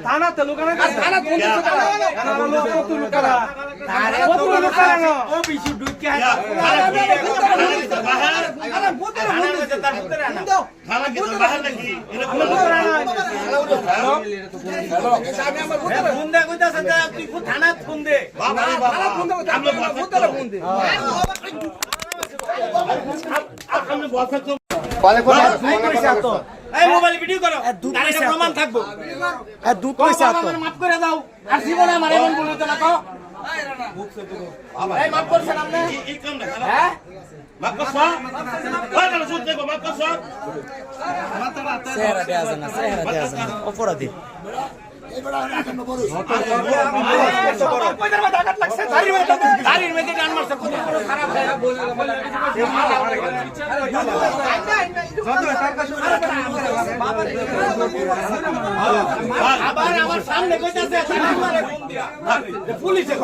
থানা তো লোকানা থানা কোন লোকানা ও বিশু দুইটা আরে বুতরে তার বুতরে না থানা কি বাহির নাকি সামনে আমার বুতরে ফোন দে কইতাছেন তুই কোন থানা ফোন দে বাবা থানা ফোন দে আমরা বুতরে ফোন দে আপনি বলছেন তো পালে কোন এই মোবাইল ভিডিও করো তার এটা প্রমাণ থাকবো দুধ কইছে তো মাফ করে দাও আর জীবনে আমার এমন বলতে না কও এই মাফ করছেন আপনি এই কাম না হ্যাঁ মাফ করছ ওই না সুদ দেব মাফ করছ চেহারা দেয়া যায় না চেহারা দেয়া যায় না অপরাধী দাড়ির মধ্যে গান মারছে কত বড় খারাপ হয় আবার আমার সামনে কইতাছে পুলিশে